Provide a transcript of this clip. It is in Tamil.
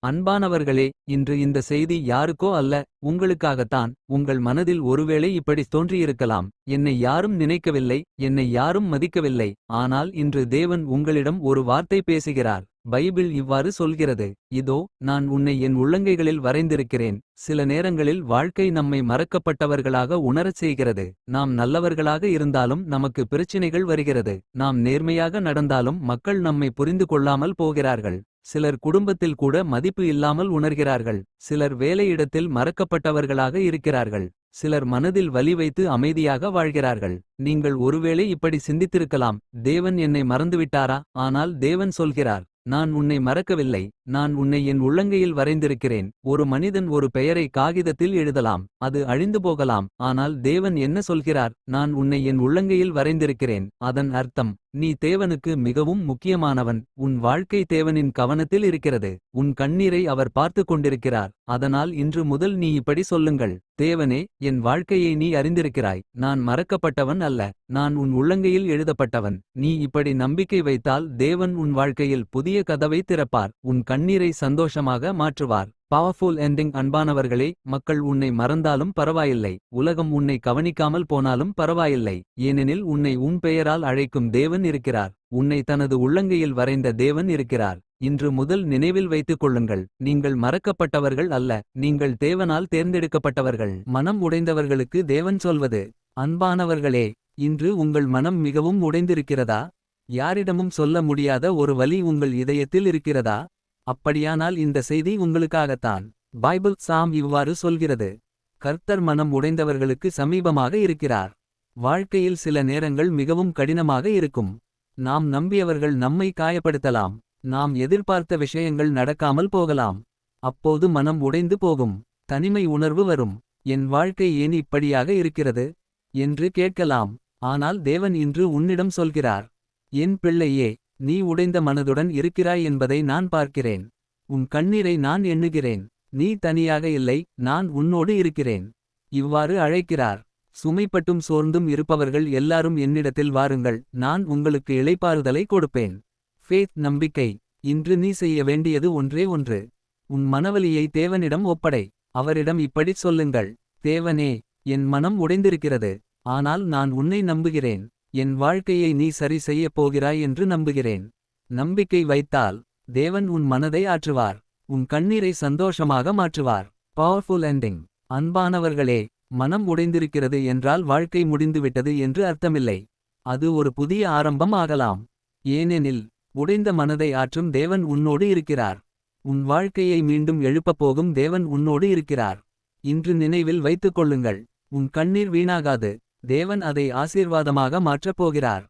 அன்பானவர்களே, இன்று இந்த செய்தி யாருக்கோ அல்ல, உங்களுக்காகத்தான். உங்கள் மனதில் ஒருவேளை இப்படி தோன்றியிருக்கலாம். என்னை யாரும் நினைக்கவில்லை, என்னை யாரும் மதிக்கவில்லை. ஆனால் இன்று தேவன் உங்களிடம் ஒரு வார்த்தை பேசுகிறார். பைபிள் இவ்வாறு சொல்கிறது, இதோ நான் உன்னை என் உள்ளங்கைகளில் வரைந்திருக்கிறேன். சில நேரங்களில் வாழ்க்கை நம்மை மறக்கப்பட்டவர்களாக உணரச் செய்கிறது. நாம் நல்லவர்களாக இருந்தாலும் நமக்கு பிரச்சினைகள் வருகிறது. நாம் நேர்மையாக நடந்தாலும் மக்கள் நம்மை புரிந்து கொள்ளாமல் போகிறார்கள். சிலர் குடும்பத்தில் கூட மதிப்பு இல்லாமல் உணர்கிறார்கள். சிலர் வேலையிடத்தில் மறக்கப்பட்டவர்களாக இருக்கிறார்கள். சிலர் மனதில் வலி வைத்து அமைதியாக வாழ்கிறார்கள். நீங்கள் ஒருவேளை இப்படி சிந்தித்திருக்கலாம், தேவன் என்னை மறந்துவிட்டாரா? ஆனால் தேவன் சொல்கிறார், நான் உன்னை மறக்கவில்லை. நான் உன்னை என் உள்ளங்கையில் வரைந்திருக்கிறேன். ஒரு மனிதன் ஒரு பெயரை காகிதத்தில் எழுதலாம், அது அழிந்து போகலாம். ஆனால் தேவன் என்ன சொல்கிறார்? நான் உன்னை என் உள்ளங்கையில் வரைந்திருக்கிறேன். அதன் அர்த்தம், நீ தேவனுக்கு மிகவும் முக்கியமானவன். உன் வாழ்க்கை தேவனின் கவனத்தில் இருக்கிறது. உன் கண்ணீரை அவர் பார்த்து கொண்டிருக்கிறார். அதனால் இன்று முதல் நீ இப்படி சொல்லுங்கள், தேவனே, என் வாழ்க்கையை நீ அறிந்திருக்கிறாய். நான் மறக்கப்பட்டவன் அல்ல, நான் உன் உள்ளங்கையில் எழுதப்பட்டவன். நீ இப்படி நம்பிக்கை வைத்தால் தேவன் உன் வாழ்க்கையில் புதிய கதவை திறப்பார். உன் கண்ணீரை சந்தோஷமாக மாற்றுவார். Powerful ending. அன்பானவர்களே, மக்கள் உன்னை மறந்தாலும் பரவாயில்லை. உலகம் உன்னை கவனிக்காமல் போனாலும் பரவாயில்லை. ஏனெனில் உன்னை உன் பெயரால் அழைக்கும் தேவன் இருக்கிறார். உன்னை தனது உள்ளங்கையில் வரைந்த தேவன் இருக்கிறார். இன்று முதல் நினைவில் வைத்துக் கொள்ளுங்கள், நீங்கள் மறக்கப்பட்டவர்கள் அல்ல, நீங்கள் தேவனால் தேர்ந்தெடுக்கப்பட்டவர்கள். மனம் உடைந்தவர்களுக்கு தேவன் சொல்வது, அன்பானவர்களே, இன்று உங்கள் மனம் மிகவும் உடைந்திருக்கிறதா? யாரிடமும் சொல்ல முடியாத ஒரு வலி உங்கள் இதயத்தில் இருக்கிறதா? அப்படியானால் இந்த செய்தி உங்களுக்காகத்தான். பைபிள் சாம் இவ்வாறு சொல்கிறது, கர்த்தர் மனம் உடைந்தவர்களுக்கு சமீபமாக இருக்கிறார். வாழ்க்கையில் சில நேரங்கள் மிகவும் கடினமாக இருக்கும். நாம் நம்பியவர்கள் நம்மை காயப்படுத்தலாம். நாம் எதிர்பார்த்த விஷயங்கள் நடக்காமல் போகலாம். அப்போது மனம் உடைந்து போகும். தனிமை உணர்வு வரும். என் வாழ்க்கை ஏன் இப்படியாக இருக்கிறது என்று கேட்கலாம். ஆனால் தேவன் இன்று உன்னிடம் சொல்கிறார், என் பிள்ளையே, நீ உடைந்த மனதுடன் இருக்கிறாய் என்பதை நான் பார்க்கிறேன். உன் கண்ணீரை நான் எண்ணுகிறேன். நீ தனியாக இல்லை, நான் உன்னோடு இருக்கிறேன். இவ்வாறு அழைக்கிறார். சுமைப்பட்டும் சோர்ந்தும் இருப்பவர்கள் எல்லாரும் என்னிடத்தில் வாருங்கள், நான் உங்களுக்கு இளைப்பாறுதலை கொடுப்பேன். ஃபேத், நம்பிக்கை. இன்று நீ செய்ய வேண்டியது ஒன்றே ஒன்று. உன் மனவலியை தேவனிடம் ஒப்படை. அவரிடம் இப்படிச் சொல்லுங்கள், தேவனே, என் மனம் உடைந்திருக்கிறது. ஆனால் நான் உன்னை நம்புகிறேன். என் வாழ்க்கையை நீ சரி செய்யப் போகிறாய் என்று நம்புகிறேன். நம்பிக்கை வைத்தால் தேவன் உன் மனதை ஆற்றுவார். உன் கண்ணீரை சந்தோஷமாக மாற்றுவார். Powerful ending. அன்பானவர்களே, மனம் உடைந்திருக்கிறது என்றால் வாழ்க்கை முடிந்துவிட்டது என்று அர்த்தமில்லை. அது ஒரு புதிய ஆரம்பம் ஆகலாம். ஏனெனில் உடைந்த மனதை ஆற்றும் தேவன் உன்னோடு இருக்கிறார். உன் வாழ்க்கையை மீண்டும் எழுப்பப் போகும் தேவன் உன்னோடு இருக்கிறார். இன்று நினைவில் வைத்துக் கொள்ளுங்கள், உன் கண்ணீர் வீணாகாது. தேவன் அதை ஆசீர்வாதமாக மாற்றப் போகிறார்.